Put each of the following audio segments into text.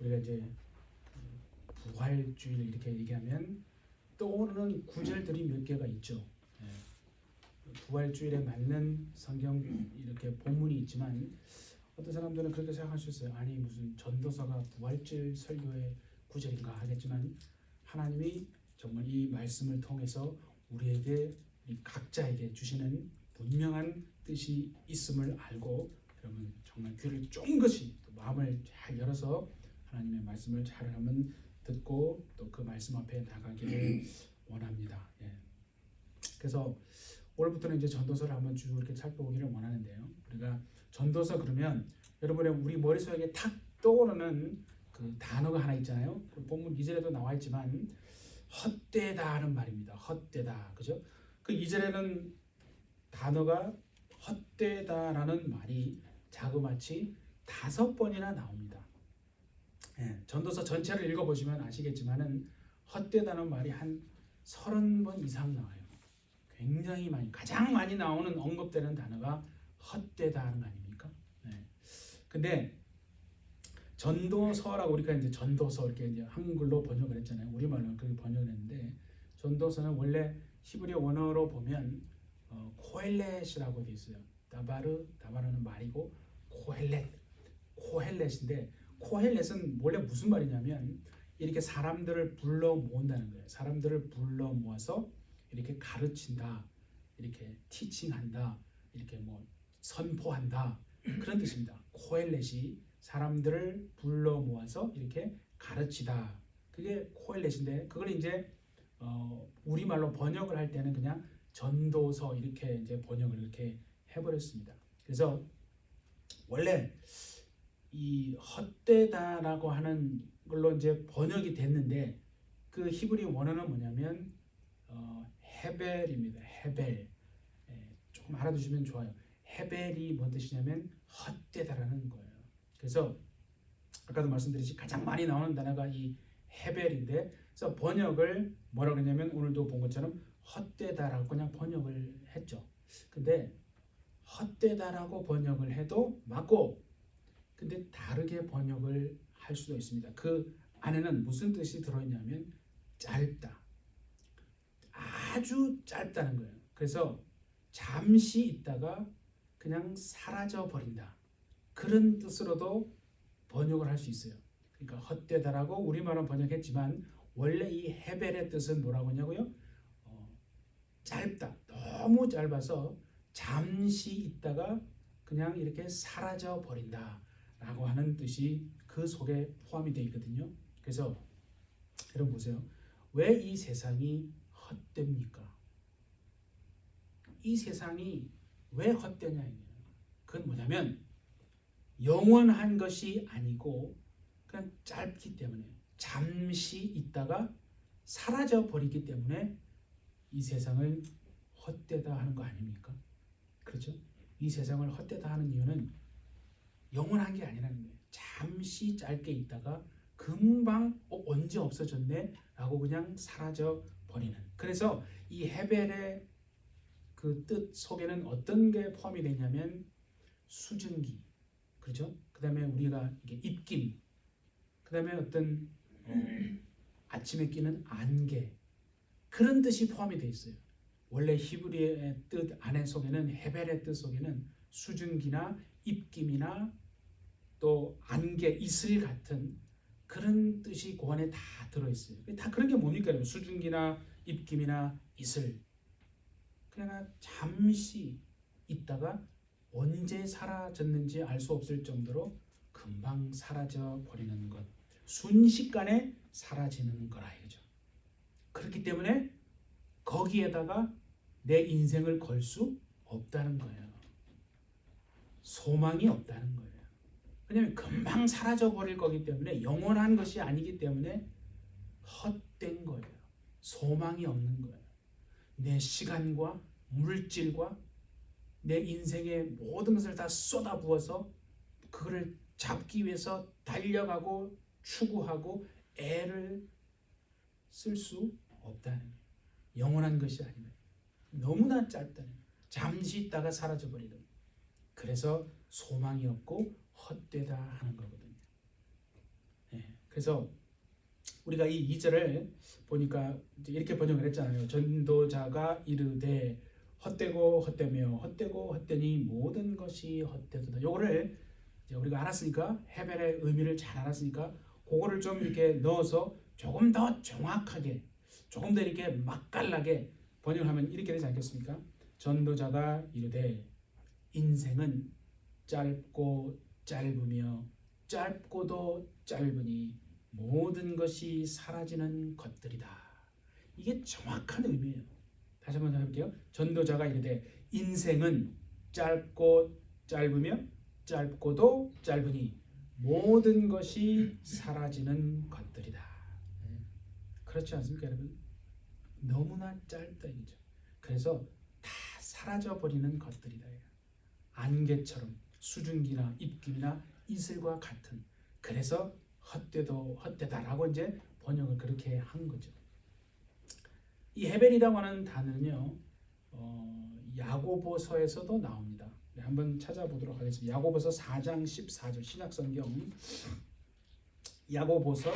우리가 이제 부활주일 이렇게 얘기하면 떠오르는 구절들이 몇 개가 있죠. 부활주일에 맞는 성경 이렇게 본문이 있지만 어떤 사람들은 그렇게 생각할 수 있어요. 아니 무슨 전도서가 부활주일 설교의 구절인가 하겠지만 하나님이 정말 이 말씀을 통해서 우리에게 우리 각자에게 주시는 분명한 뜻이 있음을 알고 여러분 정말 귀를 쫑긋이 마음을 잘 열어서 하나님의 말씀을 잘 한번 듣고 또 그 말씀 앞에 나가기를 원합니다. 그래서 오늘부터는 이제 전도서를 한번 쭉 이렇게 살펴보기를 원하는데요. 우리가 전도서 그러면 여러분의 우리 머릿속에 탁 떠오르는 그 단어가 하나 있잖아요. 그 본문 2절에도 나와 있지만 헛되다 하는 말입니다. 헛되다. 그죠? 그 2절에는 단어가 헛되다라는 말이 자그마치 5번이나 나옵니다. 전도서 전체를 읽어보시면 아시겠지만은 헛되다는 말이 한 30번 이상 나와요. 굉장히 많이, 가장 많이 나오는 언급되는 단어가 헛되다 하는 거 아닙니까? 근데 전도서라고 우리가 이제 전도서 이렇게 이제 한글로 번역을 했잖아요. 우리말로 그렇게 번역을 했는데 전도서는 원래 히브리어 원어로 보면 코헬렛이라고 돼 있어요. 다바르는 말이고 코헬렛인데 코헬렛은 원래 무슨 말이냐면 이렇게 사람들을 불러 모은다는 거예요. 사람들을 불러 모아서 이렇게 가르친다, 이렇게 티칭한다, 이렇게 뭐 선포한다 그런 뜻입니다. 코헬렛이 사람들을 불러 모아서 이렇게 가르치다. 그게 코헬렛인데 그걸 이제 우리말로 번역을 할 때는 그냥 전도서 이렇게 이제 번역을 이렇게 해버렸습니다. 그래서 원래 이 헛되다라고 하는 걸로 이제 번역이 됐는데 그 히브리 원어는 뭐냐면 헤벨입니다. 헤벨. 조금 알아두시면 좋아요. 헤벨이 뭔 뜻이냐면 헛되다라는 거예요. 그래서 아까도 말씀드렸지 가장 많이 나오는 단어가 이 헤벨인데 그래서 번역을 뭐라고 했냐면 오늘도 본 것처럼 헛되다라고 그냥 번역을 했죠. 근데 헛되다라고 번역을 해도 맞고 근데 다르게 번역을 할 수도 있습니다. 그 안에는 무슨 뜻이 들어있냐면 짧다. 아주 짧다는 거예요. 그래서 잠시 있다가 그냥 사라져 버린다. 그런 뜻으로도 번역을 할 수 있어요. 그러니까 헛되다라고 우리말은 번역했지만 원래 이 헤벨의 뜻은 뭐라고 하냐고요? 짧다. 너무 짧아서 잠시 있다가 그냥 이렇게 사라져 버린다 라고 하는 뜻이 그 속에 포함이 되어 있거든요. 그래서 여러분 보세요. 왜 이 세상이 헛됩니까? 이 세상이 왜 헛되냐? 그건 뭐냐면 영원한 것이 아니고 그냥 짧기 때문에 잠시 있다가 사라져 버리기 때문에 이 세상을 헛되다 하는 거 아닙니까? 그렇죠? 이 세상을 헛되다 하는 이유는 영원한 게 아니라는 거예요. 잠시 짧게 있다가 금방 언제 없어졌네 라고 그냥 사라져 버리는. 그래서 이 헤벨의 그 뜻 속에는 어떤 게 포함이 되냐면 수증기, 그렇죠? 그 다음에 우리가 이게 입김, 그 다음에 어떤 아침에 끼는 안개 그런 뜻이 포함이 되어 있어요. 원래 히브리의 뜻 안에 속에는 헤벨의 뜻 속에는 수증기나 입김이나 또 안개, 이슬 같은 그런 뜻이 그 안에 다 들어있어요. 다 그런 게 뭡니까? 수증기나 입김이나 이슬. 그러나 잠시 있다가 언제 사라졌는지 알 수 없을 정도로 금방 사라져 버리는 것. 순식간에 사라지는 거라 이거죠. 그렇기 때문에 거기에다가 내 인생을 걸 수 없다는 거예요. 소망이 없다는 거예요. 왜냐하면 금방 사라져 버릴 거기 때문에 영원한 것이 아니기 때문에 헛된 거예요. 소망이 없는 거예요. 내 시간과 물질과 내 인생의 모든 것을 다 쏟아부어서 그거를 잡기 위해서 달려가고 추구하고 애를 쓸 수 없다는 거예요. 영원한 것이 아니면 너무나 짧다는 거예요. 잠시 있다가 사라져 버리는. 그래서 소망이 없고 헛되다 하는 거거든요. 그래서 우리가 이 2절을 보니까 이제 이렇게 번역을 했잖아요. 전도자가 이르되 헛되고 헛되며 헛되고 헛되니 모든 것이 헛되도다. 요거를 이제 우리가 알았으니까, 헤벨의 의미를 잘 알았으니까 그거를 좀 이렇게 넣어서 조금 더 정확하게, 조금 더 이렇게 맛깔나게 번역을 하면 이렇게 되지 않겠습니까? 전도자가 이르되 인생은 짧고 짧으며 짧고도 짧으니 모든 것이 사라지는 것들이다. 이게 정확한 의미예요. 다시 한번 해볼게요. 전도자가 이르되 인생은 짧고 짧으며 짧고도 짧으니 모든 것이 사라지는 것들이다. 그렇지 않습니까, 여러분? 너무나 짧다 이거죠. 그래서 다 사라져 버리는 것들이다. 안개처럼 수증기나 입김이나 이슬과 같은. 그래서 헛되도 헛되다라고 이제 번역을 그렇게 한 거죠. 이 헤벨이라고 하는 단어는요, 야고보서에서도 나옵니다. 네, 한번 찾아보도록 하겠습니다. 야고보서 4장 14절 신약성경, 야고보서,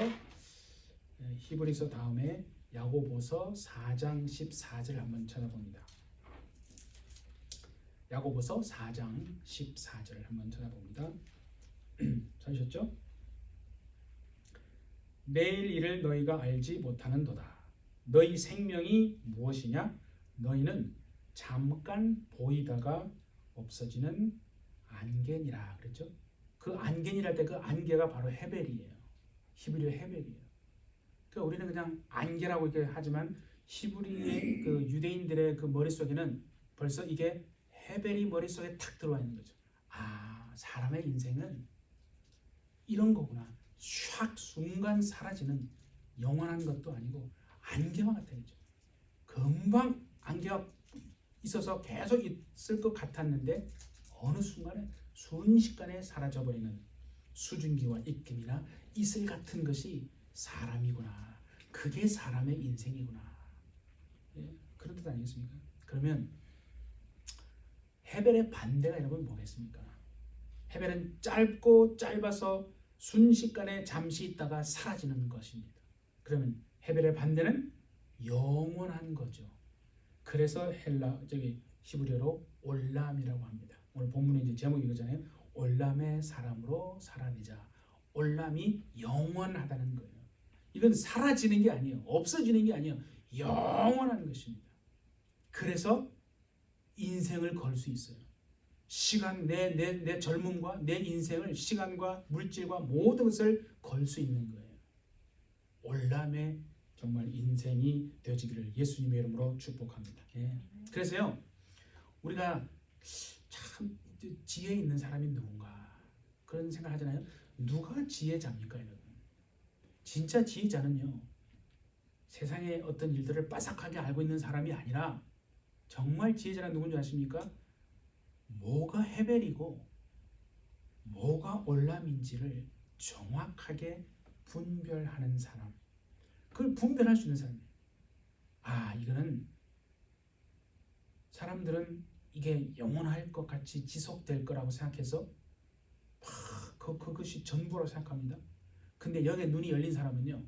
히브리서 다음에 야고보서 4장 14절 한번 찾아봅니다. 야고보서 4장 14절 한번 찾아봅니다. 찾으셨죠? 내일 일을 너희가 알지 못하는도다. 너희 생명이 무엇이냐? 너희는 잠깐 보이다가 없어지는 안개니라 그랬죠? 그 안개니랄 때 그 안개가 바로 헤벨이에요. 히브리어 헤벨이에요. 그러니까 우리는 그냥 안개라고 이렇게 하지만 히브리의 그 유대인들의 그 머릿속에는 벌써 이게 헤벨이 머릿속에 탁 들어와 있는 거죠. 아, 사람의 인생은 이런 거구나. 샥 순간 사라지는 영원한 것도 아니고 안개와 같은 거죠. 금방 안개가 있어서 계속 있을 것 같았는데 어느 순간에 순식간에 사라져버리는 수증기와 입김이나 이슬 같은 것이 사람이구나. 그게 사람의 인생이구나. 예, 그런 뜻 아니겠습니까? 그러면 헤벨의 반대가 여러분 뭐겠습니까? 헤벨은 짧고 짧아서 순식간에 잠시 있다가 사라지는 것입니다. 그러면 헤벨의 반대는 영원한 거죠. 그래서 히브리어로 올람이라고 합니다. 오늘 본문의 이제 제목이 이거잖아요. 올람의 사람으로 살아내자. 올람이 영원하다는 거예요. 이건 사라지는 게 아니에요. 없어지는 게 아니에요. 영원한 것입니다. 그래서 인생을 걸 수 있어요. 시간, 내 젊음과 내 인생을 시간과 물질과 모든 것을 걸 수 있는 거예요. 올람의 정말 인생이 되어지기를 예수님의 이름으로 축복합니다. 예. 그래서요, 우리가 참 지혜 있는 사람이 누군가 그런 생각 하잖아요. 누가 지혜자입니까, 여러분? 진짜 지혜자는요, 세상의 어떤 일들을 빠삭하게 알고 있는 사람이 아니라 정말 지혜자는 누군지 아십니까? 뭐가 헤벨이고 뭐가 올람인지를 정확하게 분별하는 사람. 그걸 분별할 수 있는 사람이에요. 아, 이거는 사람들은 이게 영원할 것 같이 지속될 거라고 생각해서 그것이 전부라고 생각합니다. 근데 여기에 눈이 열린 사람은요,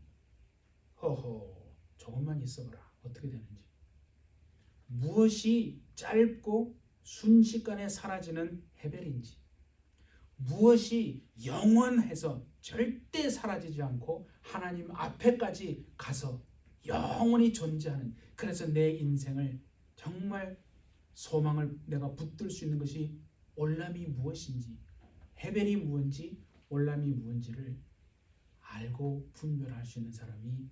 허허, 조금만 있어봐라. 어떻게 되는지. 무엇이 짧고 순식간에 사라지는 헤벨인지, 무엇이 영원해서 절대 사라지지 않고 하나님 앞에까지 가서 영원히 존재하는, 그래서 내 인생을 정말 소망을 내가 붙들 수 있는 것이 올람이 무엇인지, 헤벨이 무엇인지, 올람이 무엇인지를 알고 분별할 수 있는 사람이,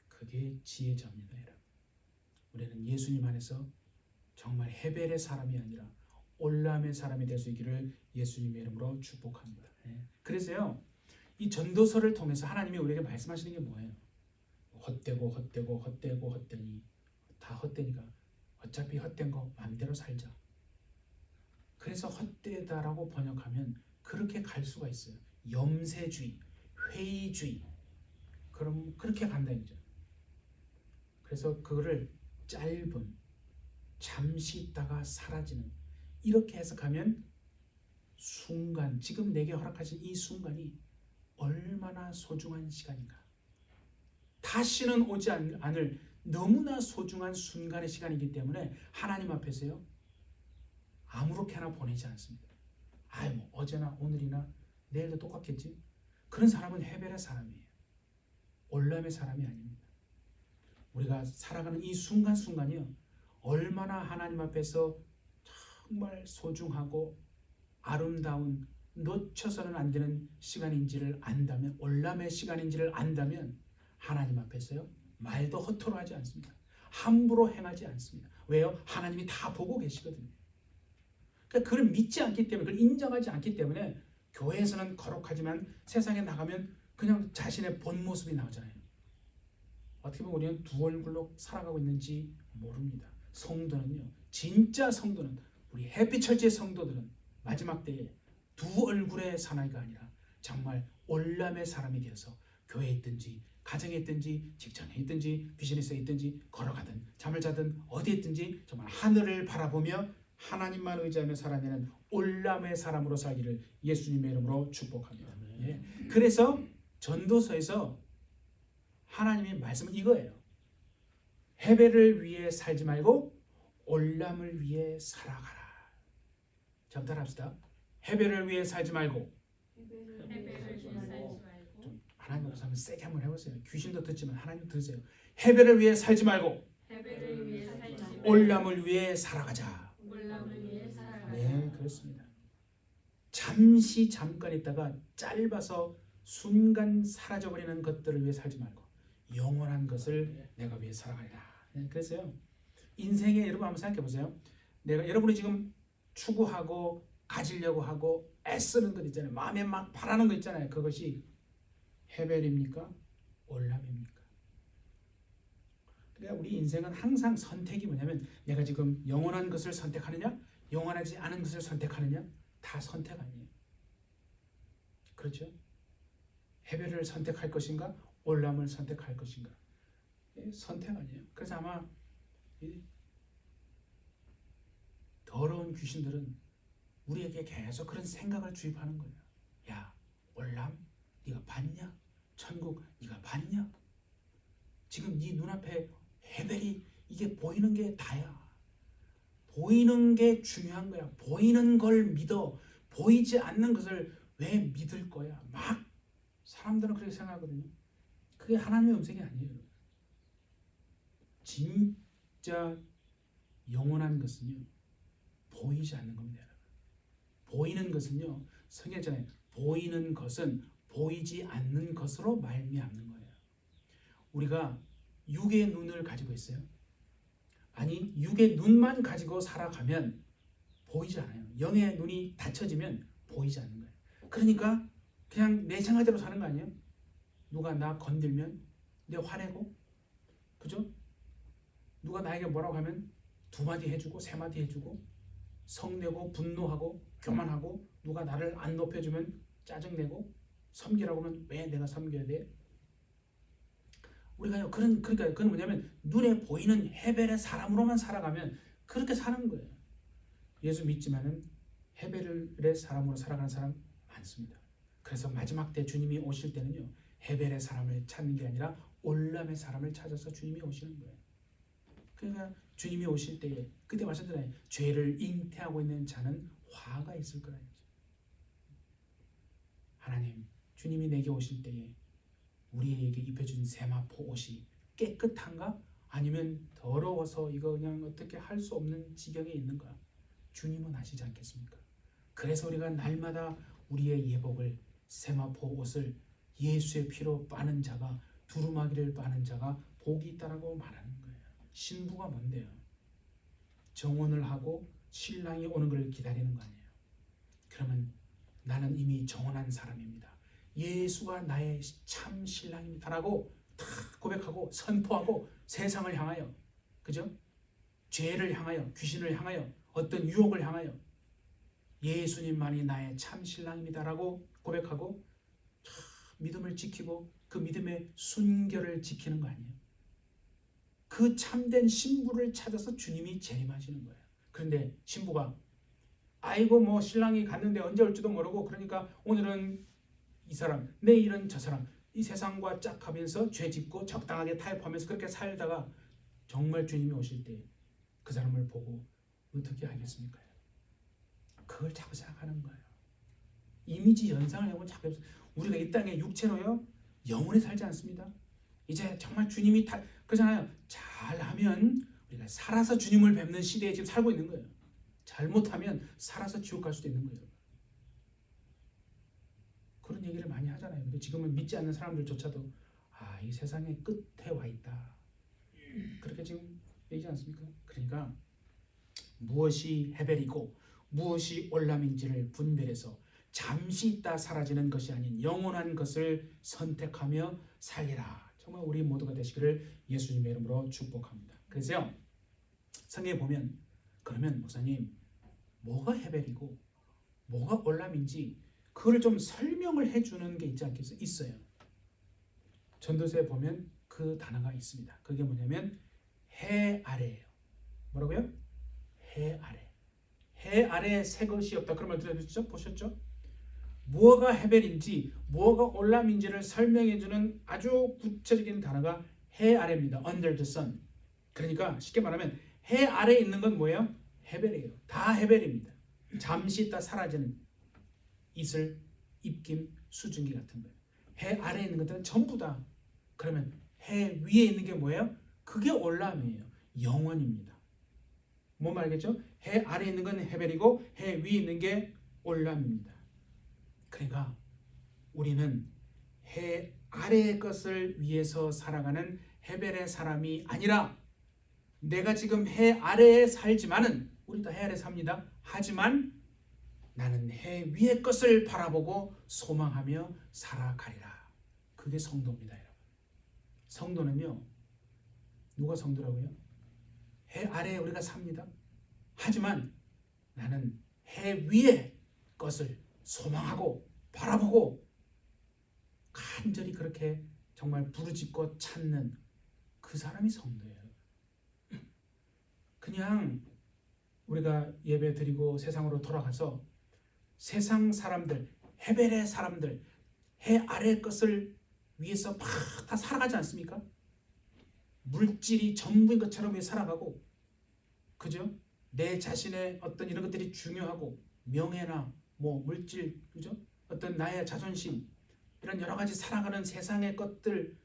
그게 지혜자입니다. 여러분. 우리는 예수님 안에서 정말 헤벨의 사람이 아니라 올람의 사람이 될 수 있기를 예수님의 이름으로 축복합니다. 그래서요, 이 전도서를 통해서 하나님이 우리에게 말씀하시는 게 뭐예요? 헛되고 헛되고 헛되고 헛되니, 다 헛되니까 어차피 헛된 거 마음대로 살자. 그래서 헛되다라고 번역하면 그렇게 갈 수가 있어요. 염세주의, 회의주의, 그럼 그렇게 간다 이죠. 그래서 그거를 짧은, 잠시 있다가 사라지는, 이렇게 해석하면 순간, 지금 내게 허락하신 이 순간이 얼마나 소중한 시간인가. 다시는 오지 않을 너무나 소중한 순간의 시간이기 때문에 하나님 앞에서요 아무렇게나 보내지 않습니다. 뭐 어제나 오늘이나 내일도 똑같겠지. 그런 사람은 헤벨의 사람이에요. 올람의 사람이 아닙니다. 우리가 살아가는 이 순간순간이요 얼마나 하나님 앞에서 정말 소중하고 아름다운 놓쳐서는 안 되는 시간인지를 안다면, 올람의 시간인지를 안다면 하나님 앞에서요 말도 허투루 하지 않습니다. 함부로 행하지 않습니다. 왜요? 하나님이 다 보고 계시거든요. 그러니까 그걸 믿지 않기 때문에, 그걸 인정하지 않기 때문에 교회에서는 거룩하지만 세상에 나가면 그냥 자신의 본 모습이 나오잖아요. 어떻게 보면 우리는 두 얼굴로 살아가고 있는지 모릅니다. 성도는요, 진짜 성도는, 우리 햇빛철제 성도들은 마지막 때에 두 얼굴의 사나이가 아니라 정말 올람의 사람이 되어서 교회에 있든지 가정에 있든지 직장에 있든지 비즈니스에 있든지 걸어가든 잠을 자든 어디에 있든지 정말 하늘을 바라보며 하나님만 의지하며 살아내는 올람의 사람으로 살기를 예수님의 이름으로 축복합니다. 예. 그래서 전도서에서 하나님의 말씀은 이거예요. 헤벨을 위해 살지 말고 올람을 위해 살아가라. 자, 따라합시다. 헤벨을 위해 살지 말고. 좀 하나님 앞에서 한번 세게 한번 해보세요. 귀신도 듣지만 하나님 들으세요. 헤벨을 위해 살지 말고 올람을 위해 살아가자. 네, 그렇습니다. 잠깐 있다가 짧아서 순간 사라져버리는 것들을 위해 살지 말고 영원한 것을 내가 위해 살아가리라. 네, 그래서요 인생에 여러분 한번 생각해 보세요. 여러분이 지금 추구하고 가지려고 하고 애쓰는 것 있잖아요. 마음에 막 바라는 것 있잖아요. 그것이 헤벨입니까? 올람입니까? 그러니까 우리 인생은 항상 선택이 뭐냐면 내가 지금 영원한 것을 선택하느냐 영원하지 않은 것을 선택하느냐 다 선택 아니에요. 그렇죠? 헤벨을 선택할 것인가 올람을 선택할 것인가 선택 아니에요. 그래서 아마 더러운 귀신들은 우리에게 계속 그런 생각을 주입하는 거예요. 야, 올람 네가 봤냐? 천국 네가 봤냐? 지금 네 눈앞에 헤벨이 이게 보이는 게 다야. 보이는 게 중요한 거야. 보이는 걸 믿어. 보이지 않는 것을 왜 믿을 거야? 막 사람들은 그렇게 생각하거든요. 그게 하나님의 음성이 아니에요. 진짜 영원한 것은요 보이지 않는 겁니다. 보이는 것은요 성경잖아요. 보이는 것은 보이지 않는 것으로 말미암는 거예요. 우리가 육의 눈을 가지고 있어요. 아니 육의 눈만 가지고 살아가면 보이지 않아요. 영의 눈이 닫혀지면 보이지 않는 거예요. 그러니까 그냥 내 생각대로 사는 거 아니에요? 누가 나 건들면 내 화내고, 그죠? 누가 나에게 뭐라고 하면 두 마디 해주고 세 마디 해주고 성내고 분노하고 교만하고 누가 나를 안 높여주면 짜증내고 섬기라고 하면 왜 내가 섬겨야 돼? 우리가요 그러니까 그건 뭐냐면 눈에 보이는 헤벨의 사람으로만 살아가면 그렇게 사는 거예요. 예수 믿지만은 헤벨의 사람으로 살아가는 사람 많습니다. 그래서 마지막 때 주님이 오실 때는요 헤벨의 사람을 찾는 게 아니라 올람의 사람을 찾아서 주님이 오시는 거예요. 그러니까 주님이 오실 때에 그때 말씀드려요. 죄를 잉태하고 있는 자는 화가 있을 거라 했죠. 하나님, 주님이 내게 오실 때에 우리에게 입혀준 세마포 옷이 깨끗한가? 아니면 더러워서 이거 그냥 어떻게 할 수 없는 지경에 있는가? 주님은 아시지 않겠습니까? 그래서 우리가 날마다 우리의 예복을 세마포 옷을 예수의 피로 빠는 자가 두루마기를 빠는 자가 복이 있다라고 말하는 거예요. 신부가 뭔데요? 정혼을 하고 신랑이 오는 걸 기다리는 거 아니에요. 그러면 나는 이미 정혼한 사람입니다. 예수가 나의 참 신랑입니다 라고 다 고백하고 선포하고 세상을 향하여, 그죠? 죄를 향하여, 귀신을 향하여, 어떤 유혹을 향하여 예수님만이 나의 참 신랑입니다 라고 고백하고 믿음을 지키고 그 믿음의 순결을 지키는 거 아니에요. 그 참된 신부를 찾아서 주님이 재림하시는 거예요. 그런데 신부가 아이고 뭐 신랑이 갔는데 언제 올지도 모르고 그러니까 오늘은 이 사람, 내일은 저 사람, 이 세상과 짝하면서 죄 짓고 적당하게 타협하면서 그렇게 살다가 정말 주님이 오실 때 그 사람을 보고 어떻게 하겠습니까? 그걸 자꾸 생각하는 거예요. 이미지 연상을 해보면 자꾸 우리가 이 땅에 육체로요 영원히 살지 않습니다. 이제 정말 주님이 그러잖아요. 잘하면 우리가 살아서 주님을 뵙는 시대에 지금 살고 있는 거예요. 잘못하면 살아서 지옥 갈 수도 있는 거예요. 그런 얘기를 많이 하잖아요. 근데 지금은 믿지 않는 사람들조차도 이 세상의 끝에 와 있다. 그렇게 지금 얘기하지 않습니까? 그러니까 무엇이 헤벨이고 무엇이 올람인지를 분별해서 잠시 있다 사라지는 것이 아닌 영원한 것을 선택하며 살리라. 정말 우리 모두가 되시기를 예수님의 이름으로 축복합니다. 그래서요, 성경에 보면 그러면 목사님 뭐가 헤벨이고 뭐가 올람인지 그걸 좀 설명을 해주는 게 있지 않겠어요? 있어요. 전도서에 보면 그 단어가 있습니다. 그게 뭐냐면 해 아래예요. 뭐라고요? 해 아래. 해 아래에 새 것이 없다. 그런 말 들어보셨죠? 보셨죠? 무엇가 헤벨인지 무엇가 올람인지를 설명해주는 아주 구체적인 단어가 해 아래입니다. Under the sun. 그러니까 쉽게 말하면 해 아래에 있는 건 뭐예요? 헤벨이에요. 다 헤벨입니다. 잠시 있다 사라지는 이슬, 입김, 수증기 같은 거예요. 해 아래에 있는 것들은 전부 다. 그러면 해 위에 있는 게 뭐예요? 그게 올람이에요. 영원입니다. 뭐 말겠죠? 해 아래에 있는 건 헤벨이고 해 위에 있는 게 올람입니다. 그러니까 우리는 해 아래의 것을 위해서 살아가는 헤벨의 사람이 아니라 내가 지금 해 아래에 살지만은 우리 다 해 아래 삽니다. 하지만 나는 해 위의 것을 바라보고 소망하며 살아가리라. 그게 성도입니다, 여러분. 성도는요, 누가 성도라고요? 해 아래에 우리가 삽니다. 하지만 나는 해 위의 것을 소망하고 바라보고 간절히 그렇게 정말 부르짖고 찾는 그 사람이 성도예요. 그냥 우리가 예배 드리고 세상으로 돌아가서 세상 사람들, 헤벨의 사람들, 해 아래 것을 위해서 막 다 살아가지 않습니까? 물질이 전부인 것처럼 살아가고, 그죠? 내 자신의 어떤 이런 것들이 중요하고 명예나 뭐 물질, 그죠? 어떤 나의 자존심 이런 여러 가지 살아가는 세상의 것들,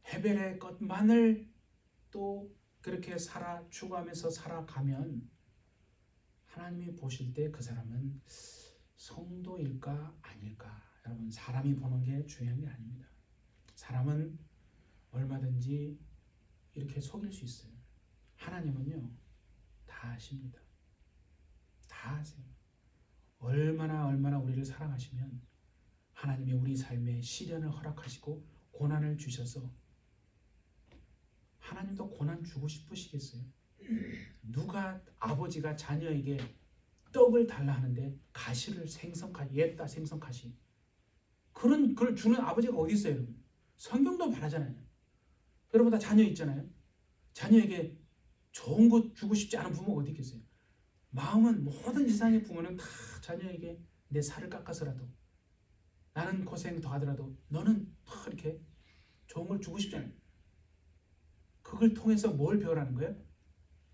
헤벨의 것만을 또 그렇게 추구하면서 살아가면 하나님이 보실 때 그 사람은 성도일까 아닐까? 여러분, 사람이 보는 게 중요한 게 아닙니다. 사람은 얼마든지 이렇게 속일 수 있어요. 하나님은요 다 아십니다. 다 아세요. 얼마나 우리를 사랑하시면 하나님이 우리 삶에 시련을 허락하시고 고난을 주셔서, 하나님도 고난 주고 싶으시겠어요? 누가 아버지가 자녀에게 떡을 달라 하는데 가시를 옛다 생선가시, 그런 걸 주는 아버지가 어디 있어요, 여러분? 성경도 말하잖아요. 여러분 다 자녀 있잖아요. 자녀에게 좋은 거 주고 싶지 않은 부모가 어디 있겠어요? 마음은 모든 세상의 부모는 다 자녀에게 내 살을 깎아서라도, 나는 고생 더 하더라도 너는 다 이렇게 좋은 걸 주고 싶잖아요. 그걸 통해서 뭘 배우라는 거예요?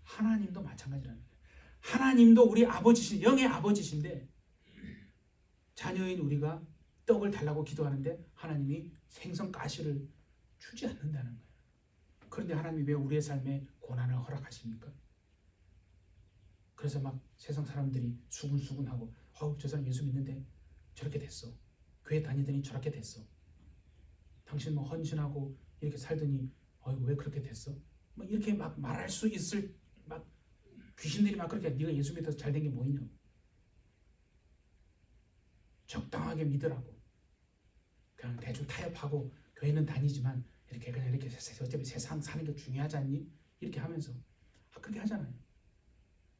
하나님도 마찬가지라는 거예요. 하나님도 우리 아버지신, 영의 아버지신데 자녀인 우리가 떡을 달라고 기도하는데 하나님이 생선 가시를 주지 않는다는 거예요. 그런데 하나님이 왜 우리의 삶에 고난을 허락하십니까? 그래서 막 세상 사람들이 수군수군하고 저 사람 예수 믿는데 저렇게 됐어. 교회 다니더니 저렇게 됐어. 당신 뭐 헌신하고 이렇게 살더니 왜 그렇게 됐어? 막 이렇게 막 말할 수 있을, 막 귀신들이 막 그렇게 네가 예수 믿어서 잘 된 게 뭐 있냐고. 적당하게 믿으라고. 그냥 대충 타협하고 교회는 다니지만 이렇게 그냥 이렇게 어차피 세상 사는 게 중요하지 않니? 이렇게 하면서 그렇게 하잖아요.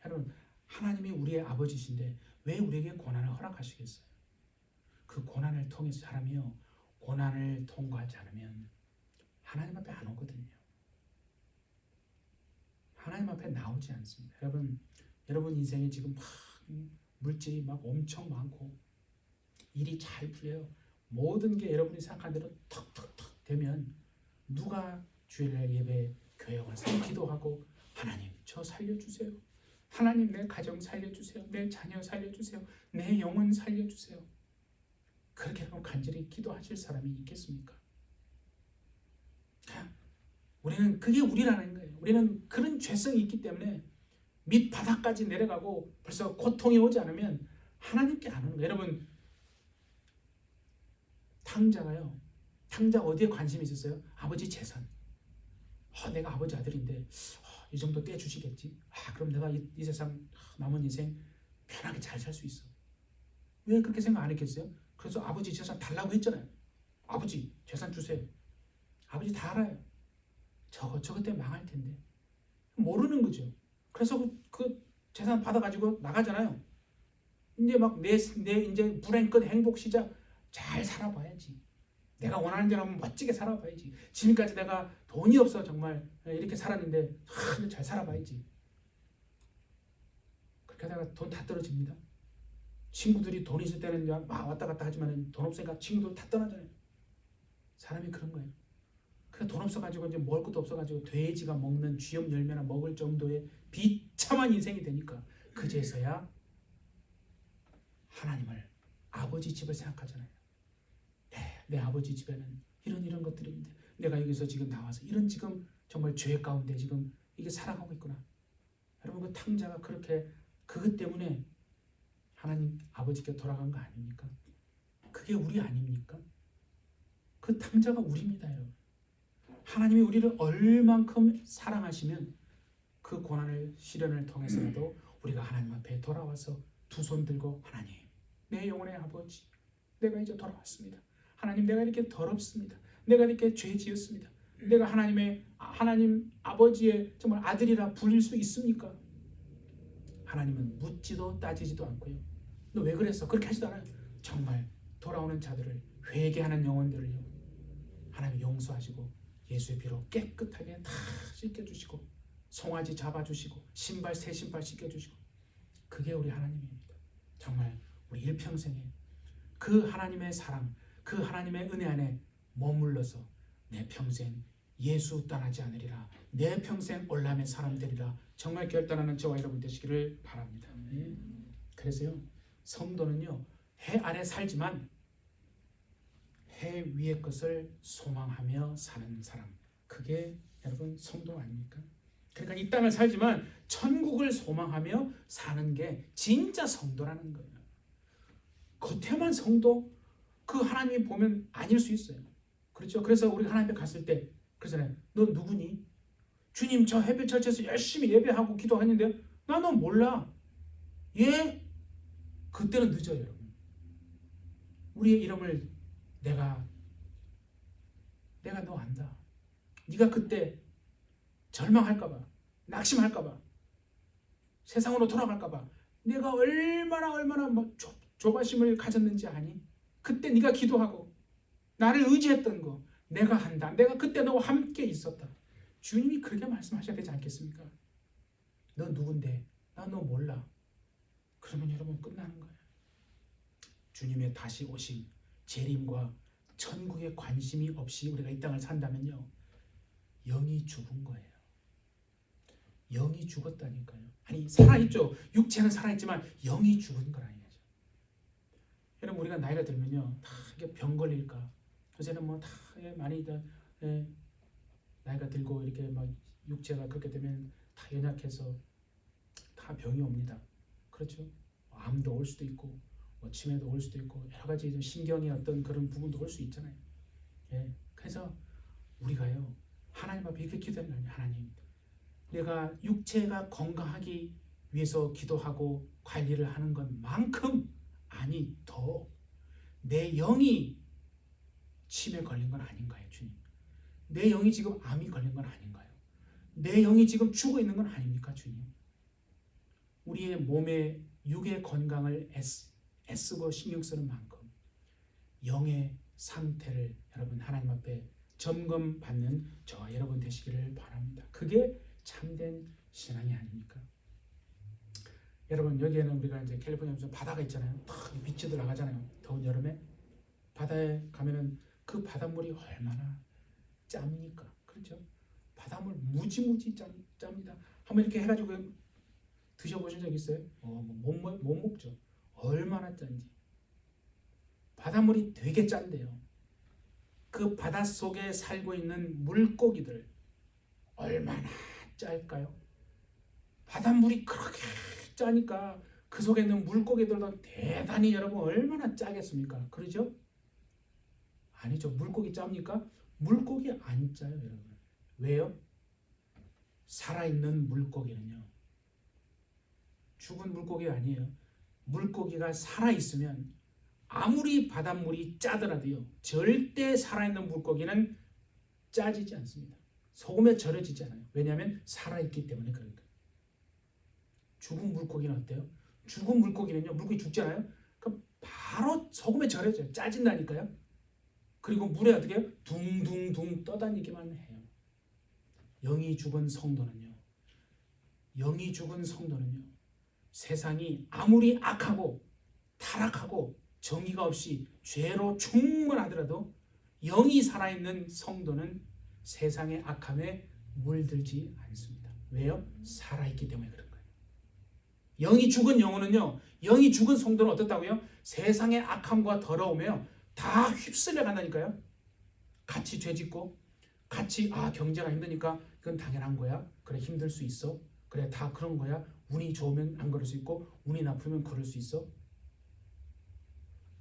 여러분, 하나님이 우리의 아버지신데 왜 우리에게 고난을 허락하시겠어요? 그 고난을 통해서 사람이요, 고난을 통과하지 않으면 하나님 앞에 안 오거든요. 하나님 앞에 나오지 않습니다. 여러분 인생에 지금 막 물질이 막 엄청 많고 일이 잘 풀려요. 모든 게 여러분이 생각한 대로 턱턱턱 되면 누가 주일날 예배 교회 와서 기도하고 하나님 저 살려주세요. 하나님 내 가정 살려주세요. 내 자녀 살려주세요. 내 영혼 살려주세요. 그렇게 하고 간절히 기도하실 사람이 있겠습니까? 우리는 그게 우리라는 거예요. 우리는 그런 죄성이 있기 때문에 밑바닥까지 내려가고 벌써 고통이 오지 않으면 하나님께 안 오는 거예요. 여러분 탕자가요. 탕자가 어디에 관심이 있었어요? 아버지 재산. 내가 아버지 아들인데 이 정도 떼주시겠지. 그럼 내가 이 세상 남은 인생 편하게 잘 살 수 있어. 왜 그렇게 생각 안 했겠어요? 그래서 아버지 재산 달라고 했잖아요. 아버지 재산 주세요. 아버지 다 알아요. 저것 때문에 망할 텐데. 모르는 거죠. 그래서 그 재산 받아가지고 나가잖아요. 이제 막 내 이제 불행끝 행복 시작 잘 살아봐야지. 내가 원하는 대로 하면 멋지게 살아봐야지. 지금까지 내가 돈이 없어 정말 이렇게 살았는데 잘 살아봐야지. 그렇게 하다가 돈 다 떨어집니다. 친구들이 돈 있을 때는 막 왔다 갔다 하지만 돈 없으니까 친구들 다 떠나잖아요. 사람이 그런 거예요. 그래 돈 없어가지고 이제 먹을 것도 없어가지고 돼지가 먹는 쥐염 열매나 먹을 정도의 비참한 인생이 되니까 그제서야 하나님을 아버지 집을 생각하잖아요. 내 아버지 집에는 이런 것들이 있는데 내가 여기서 지금 나와서 이런 지금 정말 죄 가운데 지금 이게 살아가고 있구나. 여러분 그 탕자가 그렇게 그것 때문에 하나님 아버지께 돌아간 거 아닙니까? 그게 우리 아닙니까? 그 탕자가 우리입니다, 여러분. 하나님이 우리를 얼만큼 사랑하시면 그 고난을 시련을 통해서라도 우리가 하나님 앞에 돌아와서 두 손 들고 하나님 내 영혼의 아버지 내가 이제 돌아왔습니다. 하나님 내가 이렇게 더럽습니다. 내가 이렇게 죄 지었습니다. 내가 하나님 아버지의 정말 아들이라 불릴 수 있습니까? 하나님은 묻지도 따지지도 않고요. 너 왜 그랬어? 그렇게 하지도 않아요. 정말 돌아오는 자들을 회개하는 영혼들을요. 하나님 용서하시고 예수의 피로 깨끗하게 다 씻겨주시고 송아지 잡아주시고 신발 새 신발 씻겨주시고 그게 우리 하나님입니다. 정말 우리 일평생에 그 하나님의 사랑 그 하나님의 은혜 안에 머물러서 내 평생 예수 떠나지 않으리라 내 평생 올람의 사람 되리라 정말 결단하는 저와 여러분 되시기를 바랍니다. 그래서요 성도는요 해 아래 살지만 해 위의 것을 소망하며 사는 사람 그게 여러분 성도 아닙니까? 그러니까 이 땅을 살지만 천국을 소망하며 사는 게 진짜 성도라는 거예요. 겉에만 성도 그 하나님이 보면 아닐 수 있어요. 그렇죠? 그래서 우리가 하나님 앞에 갔을 때 그러잖아요. 너 누구니? 주님 저 햇빛 철저에서 열심히 예배하고 기도하는데 나 너 몰라. 예? 그때는 늦어요, 여러분. 우리의 이름을 내가 너 안다. 네가 그때 절망할까봐, 낙심할까봐, 세상으로 돌아갈까봐 내가 얼마나 뭐 조바심을 가졌는지 아니? 그때 네가 기도하고 나를 의지했던 거 내가 한다. 내가 그때 너와 함께 있었다. 주님이 그렇게 말씀하셔야 되지 않겠습니까? 너 누군데? 나 너 몰라. 그러면 여러분 끝나는 거예요. 주님의 다시 오심, 재림과 천국에 관심이 없이 우리가 이 땅을 산다면요. 영이 죽은 거예요. 영이 죽었다니까요. 아니 살아있죠. 육체는 살아있지만 영이 죽은 거라는 거죠. 여러분 우리가 나이가 들면요. 다 이게 병 걸릴까. 요새는 뭐 다 많이 나이가 들고 이렇게 막 육체가 그렇게 되면 다 연약해서 다 병이 옵니다. 그렇죠? 암도 올 수도 있고 뭐 치매도 올 수도 있고 여러 가지 신경의 어떤 그런 부분도 올 수 있잖아요. 그래서 우리가요 하나님 앞에 이렇게 기도하는 거예요. 하나님, 내가 육체가 건강하기 위해서 기도하고 관리를 하는 것만큼 아니 더 내 영이 치매 걸린 건 아닌가요, 주님? 내 영이 지금 암이 걸린 건 아닌가요? 내 영이 지금 죽어 있는 건 아닙니까, 주님? 우리의 몸의 육의 건강을 애쓰고 신경 쓰는 만큼 영의 상태를 여러분 하나님 앞에 점검받는 저와 여러분 되시기를 바랍니다. 그게 참된 신앙이 아닙니까? 여러분 여기에는 우리가 이제 캘리포니아에서 바다가 있잖아요. 탁 빛이 들어가잖아요. 더운 여름에 바다에 가면은 그 바닷물이 얼마나 짭니까? 그렇죠? 바닷물 무지무지 짭니다. 한번 이렇게 해가지고 드셔보신 적 있어요? 못 먹죠. 얼마나 짠지. 바닷물이 되게 짠데요. 그 바닷속에 살고 있는 물고기들 얼마나 짤까요? 바닷물이 그렇게 짜니까 그 속에 있는 물고기들도 대단히 여러분 얼마나 짜겠습니까? 그러죠? 아니죠. 물고기 짭니까? 물고기 안 짜요, 여러분. 왜요? 살아있는 물고기는요. 죽은 물고기가 아니에요. 물고기가 살아있으면 아무리 바닷물이 짜더라도요. 절대 살아있는 물고기는 짜지지 않습니다. 소금에 절여지지 않아요. 왜냐하면 살아있기 때문에 그런 거예요. 죽은 물고기는 어때요? 죽은 물고기는요. 물고기 죽잖아요. 그럼 바로 소금에 절여져요. 짜진다니까요. 그리고 물에 어떻게 해요? 둥둥둥 떠다니기만 해요. 영이 죽은 성도는요. 영이 죽은 성도는요. 세상이 아무리 악하고 타락하고 정의가 없이 죄로 충만하더라도 영이 살아있는 성도는 세상의 악함에 물들지 않습니다. 왜요? 살아있기 때문에 그런 거예요. 영이 죽은 영혼은요. 영이 죽은 성도는 어떻다고요? 세상의 악함과 더러움에요. 다 휩쓸려 간다니까요. 같이 죄짓고 같이 경제가 힘드니까 그건 당연한 거야. 그래 힘들 수 있어. 그래 다 그런 거야. 운이 좋으면 안 그럴 수 있고 운이 나쁘면 그럴 수 있어.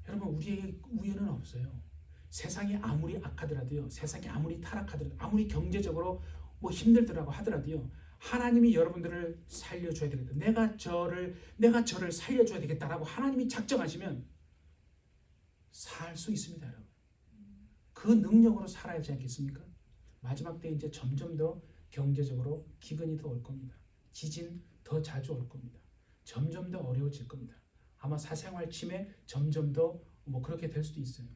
여러분 우리에게 우연은 없어요. 세상이 아무리 악하더라도요. 세상이 아무리 타락하더라도 아무리 경제적으로 힘들더라고 하더라도요. 하나님이 여러분들을 살려줘야 되겠다. 내가 저를 살려줘야 되겠다라고 하나님이 작정하시면 살 수 있습니다. 여러분. 그 능력으로 살아야 하지 않겠습니까? 마지막 때 이제 점점 더 경제적으로 기근이 더 올 겁니다. 지진 더 자주 올 겁니다. 점점 더 어려워질 겁니다. 아마 사생활 침해 점점 더 그렇게 될 수도 있어요.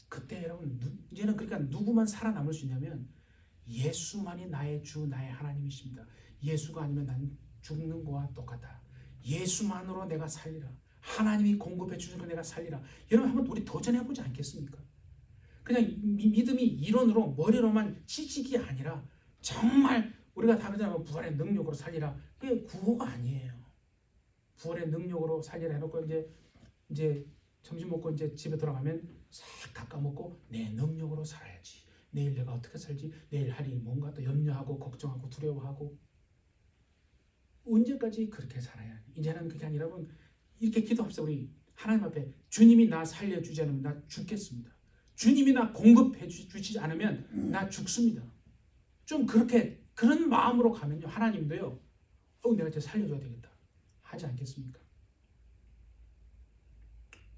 그때 여러분 이제는 그러니까 누구만 살아남을 수 있냐면 예수만이 나의 주 나의 하나님이십니다. 예수가 아니면 난 죽는 거와 똑같다. 예수만으로 내가 살리라. 하나님이 공급해 주는 거 내가 살리라. 여러분 한번 우리 도전해보지 않겠습니까? 그냥 믿음이 이론으로 머리로만 지식이 아니라 정말 우리가 다 그러잖아요. 부활의 능력으로 살리라. 그게 구호가 아니에요. 부활의 능력으로 살리라 해놓고 이제 점심 먹고 이제 집에 돌아가면 싹 다 까먹고 내 능력으로 살아야지. 내일 내가 어떻게 살지? 내일 할 일이 뭔가 또 염려하고 걱정하고 두려워하고 언제까지 그렇게 살아야 하니? 이제는 그게 아니라 이렇게 기도합시다. 우리 하나님 앞에 주님이 나 살려주지 않으면 나 죽겠습니다. 주님이 나 공급해 주지 않으면 나 죽습니다. 좀 그렇게 그런 마음으로 가면요. 하나님도요. 내가 쟤 살려줘야 되겠다. 하지 않겠습니까?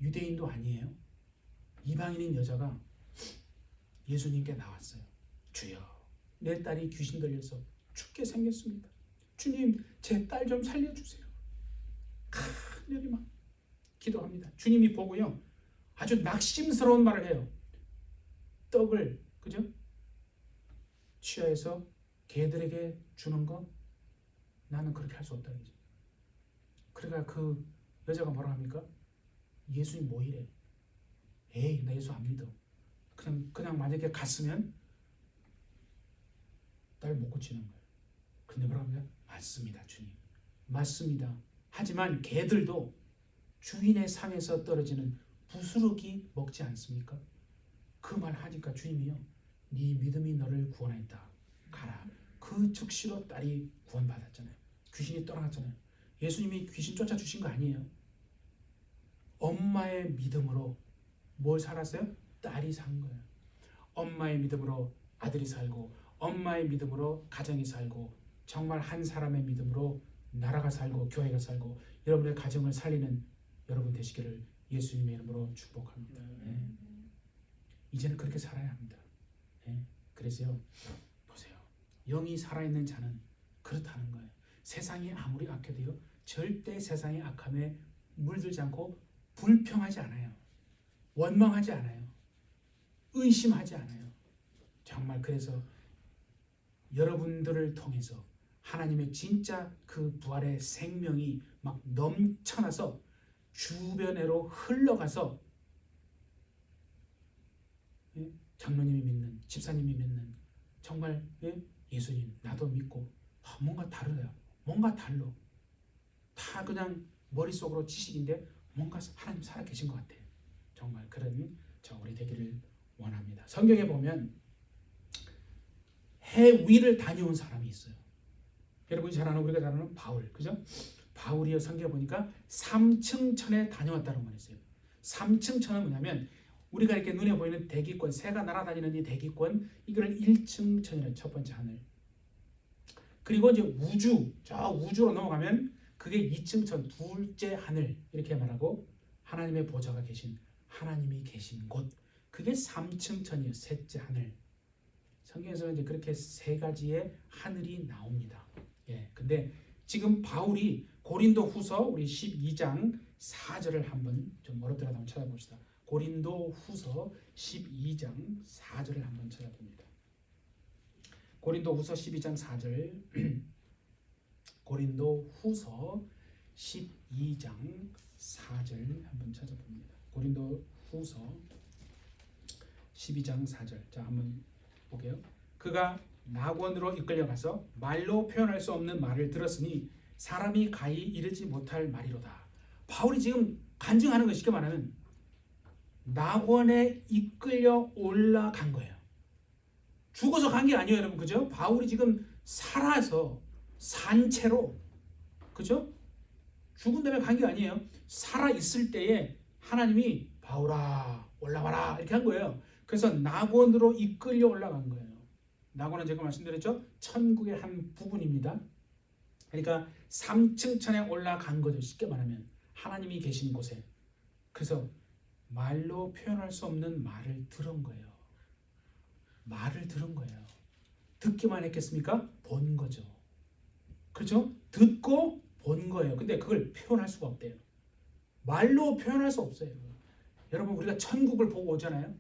유대인도 아니에요. 이방인인 여자가 예수님께 나왔어요. 주여, 내 딸이 귀신 들려서 죽게 생겼습니다. 주님, 제 딸 좀 살려주세요. 간절히 막 기도합니다. 주님이 보고요. 아주 낙심스러운 말을 해요. 떡을 그죠? 취하해서 개들에게 주는 거 나는 그렇게 할 수 없다. 그러니까 그 여자가 뭐라 합니까? 예수님 뭐 이래? 에이 나 예수 안 믿어. 그냥 만약에 갔으면 딸 못 고치는 거예요. 근데 뭐라 합니까? 맞습니다 주님. 맞습니다. 하지만 개들도 주인의 상에서 떨어지는 부스러기 먹지 않습니까? 그 말 하니까 주님이요. 네 믿음이 너를 구원했다. 가라. 그 즉시로 딸이 구원받았잖아요. 귀신이 떠나갔잖아요. 예수님이 귀신 쫓아주신 거 아니에요. 엄마의 믿음으로 뭘 살았어요? 딸이 산 거예요. 엄마의 믿음으로 아들이 살고 엄마의 믿음으로 가정이 살고 정말 한 사람의 믿음으로 나라가 살고 교회가 살고 여러분의 가정을 살리는 여러분 되시기를 예수님의 이름으로 축복합니다. 네. 이제는 그렇게 살아야 합니다. 네. 그래서요. 보세요. 영이 살아있는 자는 그렇다는 거예요. 세상이 아무리 악해도요. 절대 세상의 악함에 물들지 않고 불평하지 않아요. 원망하지 않아요. 의심하지 않아요. 정말 그래서 여러분들을 통해서 하나님의 진짜 그 부활의 생명이 막 넘쳐나서 주변으로 흘러가서 예? 장로님이 믿는, 집사님이 믿는, 정말 예? 예수님 나도 믿고 뭔가 다르다. 뭔가 달라. 다 그냥 머릿속으로 지식인데 뭔가 하나님 살아 계신 것 같아요. 정말 그런 우리 되기를 원합니다. 성경에 보면 해 위를 다녀온 사람이 있어요. 여러분이 잘 아는, 우리가 잘 아는 바울, 그죠? 바울이 성경에 보니까 삼층천에 다녀왔다는 말 있어요. 삼층천은 뭐냐면 우리가 이렇게 눈에 보이는 대기권, 새가 날아다니는 이 대기권, 이걸 1층천이라는 첫 번째 하늘. 그리고 이제 우주, 저 우주로 넘어가면 그게 2층천, 둘째 하늘 이렇게 말하고 하나님의 보좌가 계신, 하나님이 계신 곳, 그게 3층천이에요. 셋째 하늘. 성경에서는 이제 그렇게 세 가지의 하늘이 나옵니다. 예, 근데 지금 바울이 고린도후서 우리 12장 4절을 한번 좀 어렵더라도 한번 찾아봅시다. 고린도후서 12장 4절을 한번 찾아봅니다. 고린도후서 12장 4절. 고린도후서 12장 4절 한번 찾아봅니다. 고린도후서 12장 4절. 자, 한번 볼게요. 그가 낙원으로 이끌려가서 말로 표현할 수 없는 말을 들었으니 사람이 가히 이르지 못할 말이로다. 바울이 지금 간증하는 것, 쉽게 말하면 낙원에 이끌려 올라간 거예요. 죽어서 간 게 아니에요, 여러분. 그죠? 바울이 지금 살아서 산채로, 그죠? 죽은 다음에 간 게 아니에요. 살아 있을 때에 하나님이 바울아 올라와라 이렇게 한 거예요. 그래서 낙원으로 이끌려 올라간 거예요. 낙원은 제가 말씀드렸죠, 천국의 한 부분입니다. 그러니까 3층천에 올라간 거죠. 쉽게 말하면 하나님이 계신 곳에. 그래서 말로 표현할 수 없는 말을 들은 거예요. 말을 들은 거예요. 듣기만 했겠습니까? 본 거죠. 그렇죠? 듣고 본 거예요. 근데 그걸 표현할 수가 없대요. 말로 표현할 수 없어요. 여러분, 우리가 천국을 보고 오잖아요.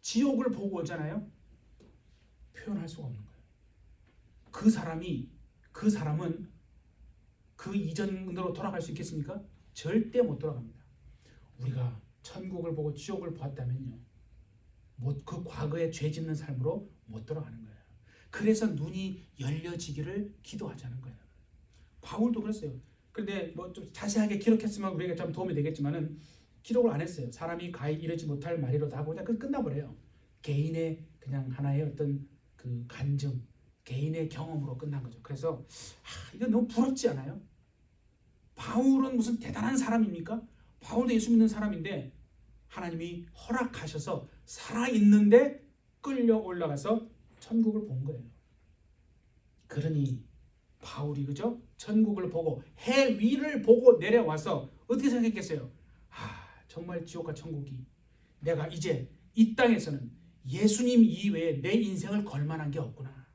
지옥을 보고 오잖아요. 표현할 수가 없는 거예요. 그 사람은 그 이전으로 돌아갈 수 있겠습니까? 절대 못 돌아갑니다. 우리가 천국을 보고 지옥을 보았다면요, 그 과거의 죄 짓는 삶으로 못 돌아가는 거예요. 그래서 눈이 열려지기를 기도하자는 거예요. 바울도 그랬어요. 그런데 뭐 좀 자세하게 기록했으면 우리에게 좀 도움이 되겠지만은 기록을 안 했어요. 사람이 가히 이르지 못할 말이로다 하고 그냥 끝나버려요. 개인의 그냥 하나의 어떤 그 간증, 개인의 경험으로 끝난 거죠. 그래서 이거 너무 부럽지 않아요? 바울은 무슨 대단한 사람입니까? 바울도 예수 믿는 사람인데 하나님이 허락하셔서 살아있는데 끌려 올라가서 천국을 본 거예요. 그러니 바울이, 그죠? 천국을 보고 해 위를 보고 내려와서 어떻게 생각했겠어요? 정말 지옥과 천국이, 내가 이제 이 땅에서는 예수님 이외에 내 인생을 걸만한 게 없구나.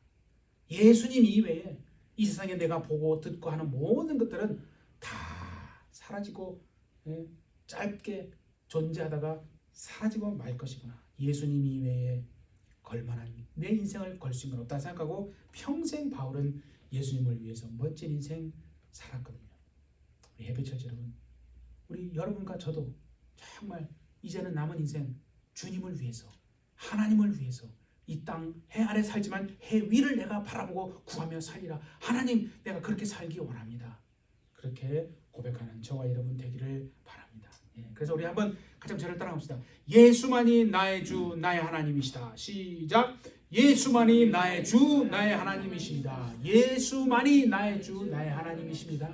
예수님 이외에 이 세상에 내가 보고 듣고 하는 모든 것들은 다 사라지고 짧게 존재하다가 사라지고 말 것이구나. 예수님 이외에 걸만한 내 인생을 걸 수 있는 건 없다 생각하고 평생 바울은 예수님을 위해서 멋진 인생 살았거든요. 우리 예배처지 여러분, 우리 여러분과 저도 정말 이제는 남은 인생 주님을 위해서, 하나님을 위해서 이 땅 해 아래 살지만 해 위를 내가 바라보고 구하며 살리라. 하나님, 내가 그렇게 살기 원합니다. 그렇게 고백하는 저와 여러분 되기를 바랍니다. 그래서 우리 한번 같이 저를 따라합시다. 예수만이 나의 주, 나의 하나님이시다. 시작. 예수만이 나의 주, 나의 하나님이십니다. 예수만이 나의 주, 나의 하나님이십니다.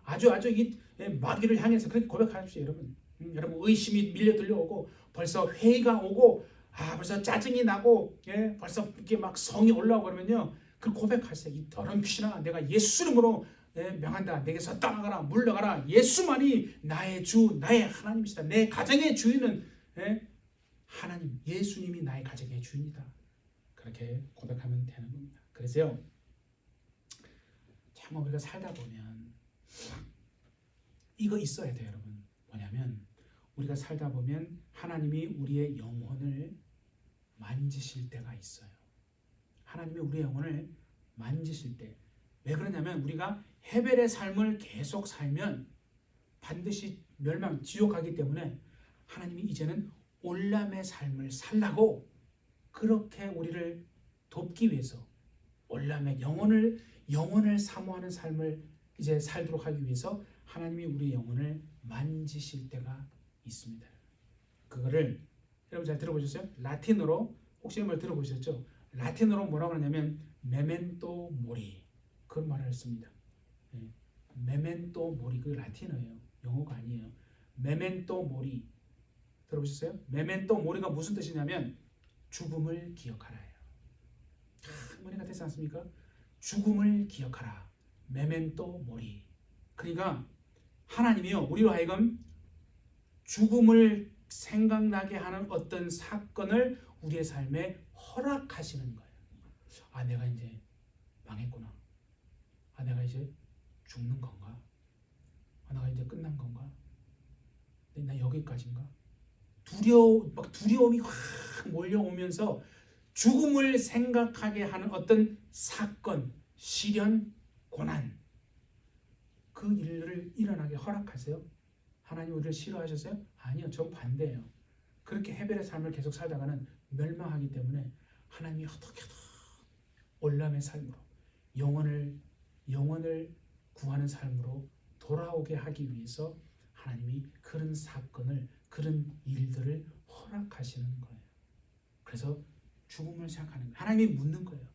아주 이 마귀를 향해서 그렇게 고백하십시오, 여러분. 여러분, 의심이 밀려 들려오고 벌써 회의가 오고 벌써 짜증이 나고 벌써 이렇게 막 성이 올라오고 그러면요, 그 고백하세요. 이 더러운 귀신아, 내가 예수 이름으로 명한다. 내게서 떠나가라, 물러가라. 예수만이 나의 주, 나의 하나님이시다. 내 가정의 주인은 하나님, 예수님이 나의 가정의 주인이다. 그렇게 고백하면 되는 겁니다. 그래서요, 참 우리가 살다 보면 이거 있어야 돼요, 여러분. 뭐냐면 우리가 살다 보면 하나님이 우리의 영혼을 만지실 때가 있어요. 하나님이 우리의 영혼을 만지실 때, 왜 그러냐면 우리가 헤벨의 삶을 계속 살면 반드시 멸망, 지옥 가기 때문에 하나님이 이제는 올람의 삶을 살라고 그렇게 우리를 돕기 위해서 올람의 영혼을 사모하는 삶을 이제 살도록 하기 위해서 하나님이 우리의 영혼을 만지실 때가 있습니다. 그거를 여러분 잘 들어보셨어요? 라틴어로 혹시 뭘 들어보셨죠? 라틴어로 뭐라고 하냐면 메멘토 모리 그런 말을 했습니다. 메멘토 모리 그 라틴어예요. 영어가 아니에요. 메멘토 모리 들어보셨어요? 메멘토 모리가 무슨 뜻이냐면 죽음을 기억하라예요. 참 은혜가 되지 않습니까? 죽음을 기억하라. 메멘토 모리. 그러니까 하나님이요 우리로 하여금 죽음을 생각나게 하는 어떤 사건을 우리의 삶에 허락하시는 거예요. 아 내가 이제 망했구나. 아 내가 이제 죽는 건가? 아 내가 이제 끝난 건가? 나 여기까지인가? 두려움이 확 몰려오면서 죽음을 생각하게 하는 어떤 사건, 시련, 고난 그 일을 일어나게 허락하세요? 하나님 우리를 싫어하셨어요? 아니요, 정반대예요. 그렇게 헤벨의 삶을 계속 살다가는 멸망하기 때문에 하나님이 어떻게든 올람의 삶으로 영혼을 구하는 삶으로 돌아오게 하기 위해서 하나님이 그런 사건을 그런 일들을 허락하시는 거예요. 그래서 죽음을 생각하는 거예요. 하나님이 묻는 거예요.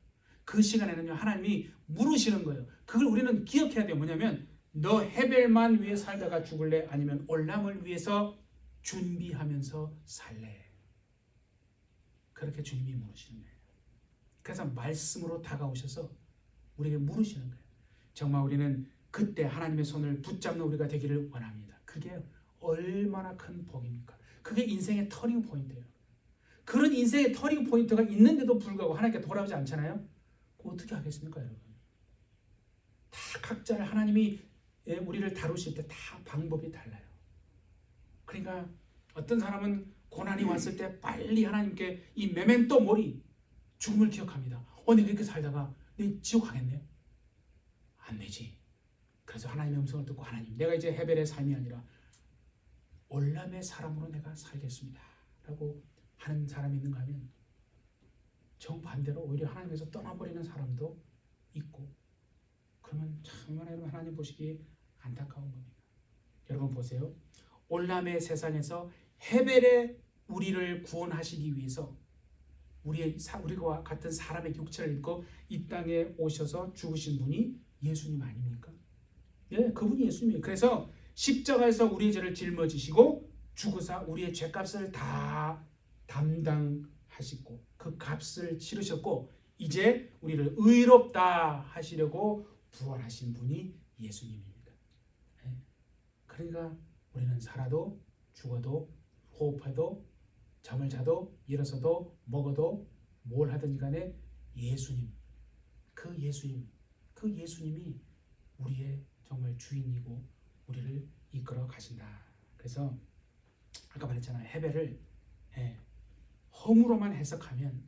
그 시간에는요 하나님이 물으시는 거예요. 그걸 우리는 기억해야 돼요. 뭐냐면 너 헤벨만 위해 살다가 죽을래? 아니면 올람을 위해서 준비하면서 살래? 그렇게 주님이 물으시는 거예요. 그래서 말씀으로 다가오셔서 우리에게 물으시는 거예요. 정말 우리는 그때 하나님의 손을 붙잡는 우리가 되기를 원합니다. 그게 얼마나 큰 복입니까? 그게 인생의 터닝 포인트예요. 그런 인생의 터닝 포인트가 있는데도 불구하고 하나님께 돌아오지 않잖아요. 어떻게 하겠습니까, 여러분? 다 각자를 하나님이 우리를 다루실 때 다 방법이 달라요. 그러니까 어떤 사람은 고난이 왔을 때 빨리 하나님께 이 메멘토 모리 죽음을 기억합니다. 내가 이렇게 살다가 내 지옥 가겠네? 안 되지. 그래서 하나님의 음성을 듣고 하나님 내가 이제 헤벨의 삶이 아니라 올람의 사람으로 내가 살겠습니다 라고 하는 사람이 있는가 하면 정반대로 오히려 하나님에서 떠나버리는 사람도 있고 그러면 정말 하나님 보시기에 안타까운 겁니다. 여러분 보세요. 올람의 세상에서 헤벨의 우리를 구원하시기 위해서 우리와 같은 사람의 육체를 입고 이 땅에 오셔서 죽으신 분이 예수님 아닙니까? 예, 그분이 예수님이에요. 그래서 십자가에서 우리의 죄를 짊어지시고 죽으사 우리의 죄값을 다 담당하시고 그 값을 치르셨고 이제 우리를 의롭다 하시려고 부활하신 분이 예수님입니다. 예. 그러니까 우리는 살아도 죽어도 호흡해도 잠을 자도 일어서도 먹어도 뭘 하든지 간에 그 예수님이 우리의 정말 주인이고 우리를 이끌어 가신다. 그래서 아까 말했잖아요. 헤벨을 허무로만 해석하면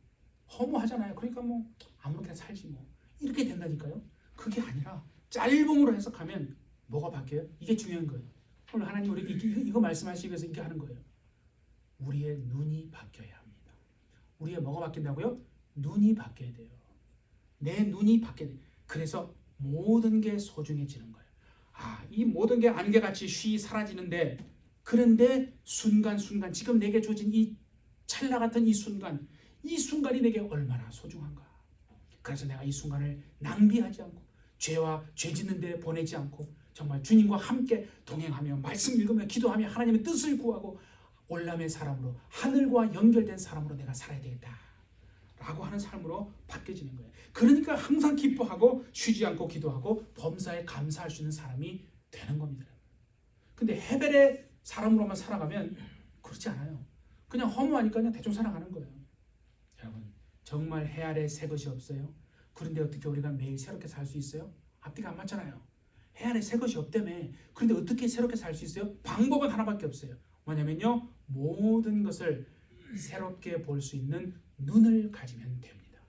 허무하잖아요. 그러니까 뭐 아무렇게나 살지 뭐 이렇게 된다니까요. 그게 아니라 짧음으로 해석하면 뭐가 바뀌어요? 이게 중요한 거예요. 오늘 하나님 우리에게 이거 말씀하시기 위해서 이렇게 하는 거예요. 우리의 눈이 바뀌어야 합니다. 우리의 뭐가 바뀐다고요? 눈이 바뀌어야 돼요. 내 눈이 바뀌어야 돼요. 그래서 모든 게 소중해지는 거예요. 이 모든 게 안개같이 쉬 사라지는데 그런데 순간순간 지금 내게 주어진 이 찰나 같은 이 순간이 내게 얼마나 소중한가. 그래서 내가 이 순간을 낭비하지 않고 죄와 죄 짓는 데 보내지 않고 정말 주님과 함께 동행하며 말씀 읽으며 기도하며 하나님의 뜻을 구하고 올람의 사람으로 하늘과 연결된 사람으로 내가 살아야 되겠다 라고 하는 삶으로 바뀌어지는 거예요. 그러니까 항상 기뻐하고 쉬지 않고 기도하고 범사에 감사할 수 있는 사람이 되는 겁니다. 근데 헤벨의 사람으로만 살아가면 그렇지 않아요. 그냥 허무하니까 그냥 대충 살아가는 거예요. 여러분 정말 해 아래 새 것이 없어요. 그런데 어떻게 우리가 매일 새롭게 살 수 있어요? 앞뒤가 안 맞잖아요. 해 아래 새 것이 없다며. 그런데 어떻게 새롭게 살 수 있어요? 방법은 하나밖에 없어요. 뭐냐면요, 모든 것을 새롭게 볼 수 있는 눈을 가지면 됩니다.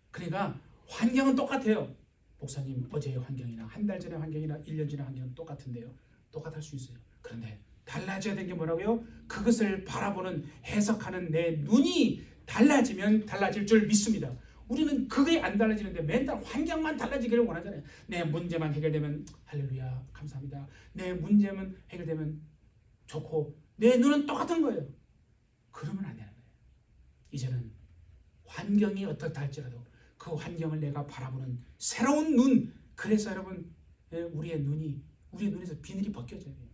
그러니까 환경은 똑같아요. 목사님 어제의 환경이나 한 달 전의 환경이나 1년 전의 환경은 똑같은데요. 똑같을 수 있어요. 그런데 달라져야 되는 게 뭐라고요? 그것을 바라보는 해석하는 내 눈이 달라지면 달라질 줄 믿습니다. 우리는 그게 안 달라지는데 맨날 환경만 달라지기를 원하잖아요. 내 문제만 해결되면 할렐루야 감사합니다. 내 문제만 해결되면 좋고 내 눈은 똑같은 거예요. 그러면 안 되는 거예요. 이제는 환경이 어떻다 할지라도 그 환경을 내가 바라보는 새로운 눈. 그래서 여러분 우리의 눈에서 비늘이 벗겨져야 돼요.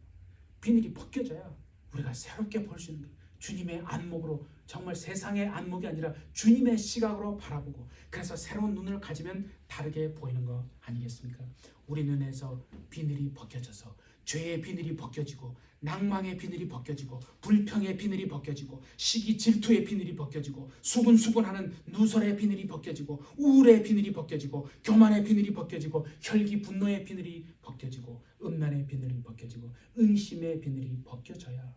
비늘이 벗겨져야 우리가 새롭게 볼 수 있는 거예요. 주님의 안목으로 정말 세상의 안목이 아니라 주님의 시각으로 바라보고 그래서 새로운 눈을 가지면 다르게 보이는 거 아니겠습니까? 우리 눈에서 비늘이 벗겨져서 죄의 비늘이 벗겨지고 낭망의 비늘이 벗겨지고 불평의 비늘이 벗겨지고 시기 질투의 비늘이 벗겨지고 수군수군하는 누설의 비늘이 벗겨지고 우울의 비늘이 벗겨지고 교만의 비늘이 벗겨지고 혈기 분노의 비늘이 벗겨지고 음란의 비늘이 벗겨지고 의심의 비늘이 벗겨져야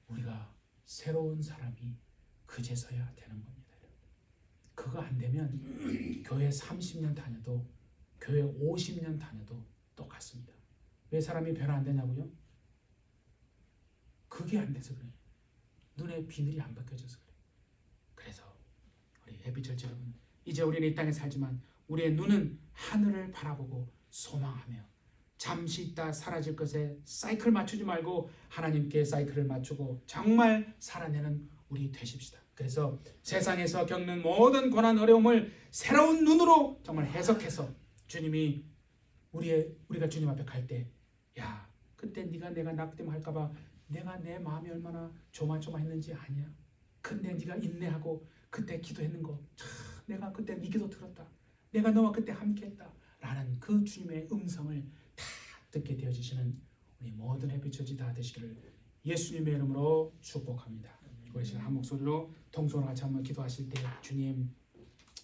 우리가 새로운 사람이 그제서야 되는 겁니다. 그거 안 되면 교회 30년 다녀도 교회 50년 다녀도 똑같습니다. 왜 사람이 변화 안 되냐고요? 그게 안 돼서 그래요. 눈에 비늘이 안 벗겨져서 그래요. 그래서 우리 해피철치 여러분, 이제 우리는 이 땅에 살지만 우리의 눈은 하늘을 바라보고 소망하며 잠시 있다 사라질 것에 사이클 맞추지 말고 하나님께 사이클을 맞추고 정말 살아내는 우리 되십시다. 그래서 세상에서 겪는 모든 고난 어려움을 새로운 눈으로 정말 해석해서 주님이 우리가 주님 앞에 갈 때 야 그때 내가 낙담할까봐 내가 내 마음이 얼마나 조마조마했는지 아냐. 근데 네가 인내하고 그때 기도했는 거 참 내가 그때 네 기도 들었다. 내가 너와 그때 함께했다. 라는 그 주님의 음성을 다 듣게 되어지시는 우리 모든 해피처치 다 되시기를 예수님의 이름으로 축복합니다. 우리 지금 한 목소리로 통성으로 같이 한번 기도하실 때 주님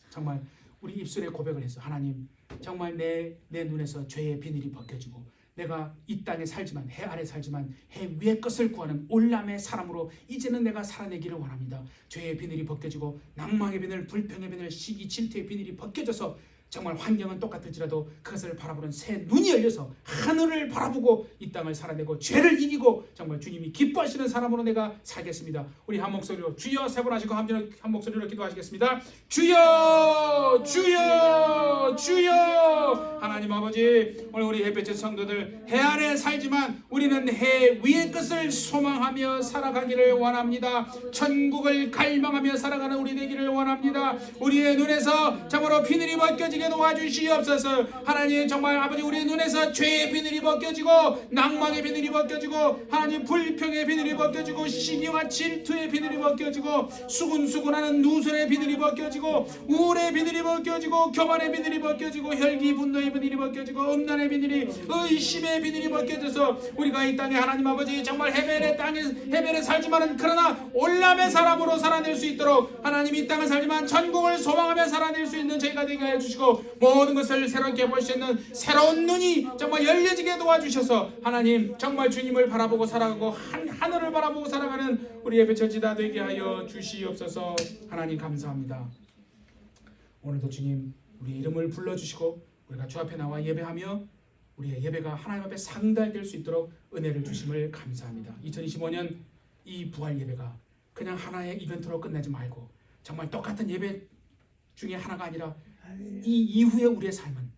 정말 우리 입술에 고백을 해서 하나님 정말 내 눈에서 죄의 비늘이 벗겨지고 내가 이 땅에 살지만 해 아래 살지만 해 위의 것을 구하는 올람의 사람으로 이제는 내가 살아내기를 원합니다. 죄의 비늘이 벗겨지고 낭망의 비늘, 불평의 비늘, 시기 질투의 비늘이 벗겨져서 정말 환경은 똑같을지라도 그것을 바라보는 새 눈이 열려서 하늘을 바라보고 이 땅을 살아내고 죄를 이기고 정말 주님이 기뻐하시는 사람으로 내가 살겠습니다. 우리 한 목소리로 주여 세 번 하시고 한 목소리로 기도하시겠습니다. 주여 주여 주여. 하나님 아버지 오늘 우리 햇볕의 성도들 해 아래 살지만 우리는 해 위의 것을 소망하며 살아가기를 원합니다. 천국을 갈망하며 살아가는 우리 되기를 원합니다. 우리의 눈에서 정말로 비늘이 벗겨지게 도와주시옵소서. 하나님 정말 아버지 우리의 눈에서 죄의 비늘이 벗겨지고 낭망의 비늘이 벗겨지고 하나님 불평의 비늘이 벗겨지고 시기와 질투의 비늘이 벗겨지고 수군수군하는 누설의 비늘이 벗겨지고 우울의 비늘이 벗겨지고 교만의 비늘이 벗겨지고 혈기 분노의 비늘이 벗겨지고 음란의 비늘이 의심의 비늘이 벗겨져서 우리가 이 땅에 하나님 아버지 정말 해변에 살지만은 그러나 올람의 사람으로 살아낼 수 있도록 하나님 이 땅을 살지만 천국을 소망하며 살아낼 수 있는 저희가 되게 해주시고 모든 것을 새롭게 볼 수 있는 새로운 눈이 정말 열려지게 도와주셔서 하나님 정말 주님을 바라보고 살아가고 하늘을 바라보고 살아가는 우리의 배처지다 되게 하여 주시옵소서. 하나님 감사합니다. 오늘도 주님 우리 이름을 불러주시고 우리가 주 앞에 나와 예배하며 우리의 예배가 하나님 앞에 상달될 수 있도록 은혜를 주심을 감사합니다. 2025년 이 부활 예배가 그냥 하나의 이벤트로 끝내지 말고 정말 똑같은 예배 중에 하나가 아니라 이 이후에 우리의 삶은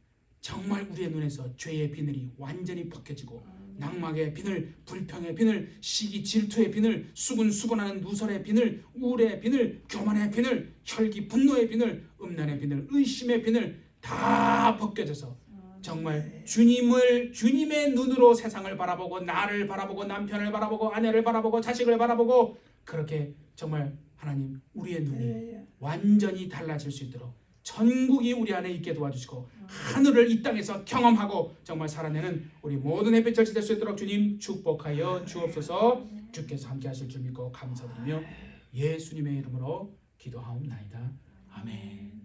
정말 우리의 눈에서 죄의 비늘이 완전히 벗겨지고 낭망의 비늘, 불평의 비늘, 시기 질투의 비늘, 수군수군하는 누설의 비늘, 우울의 비늘, 교만의 비늘, 혈기 분노의 비늘, 음란의 비늘, 의심의 비늘 다 벗겨져서 정말 주님의 눈으로 세상을 바라보고 나를 바라보고 남편을 바라보고 아내를 바라보고 자식을 바라보고 그렇게 정말 하나님 우리의 눈이 완전히 달라질 수 있도록 천국이 우리 안에 있게 도와주시고 하늘을 이 땅에서 경험하고 정말 살아내는 우리 모든 햇빛을 될 수 있도록 주님 축복하여 주옵소서. 주께서 함께 하실 줄 믿고 감사드리며 예수님의 이름으로 기도하옵나이다. 아멘.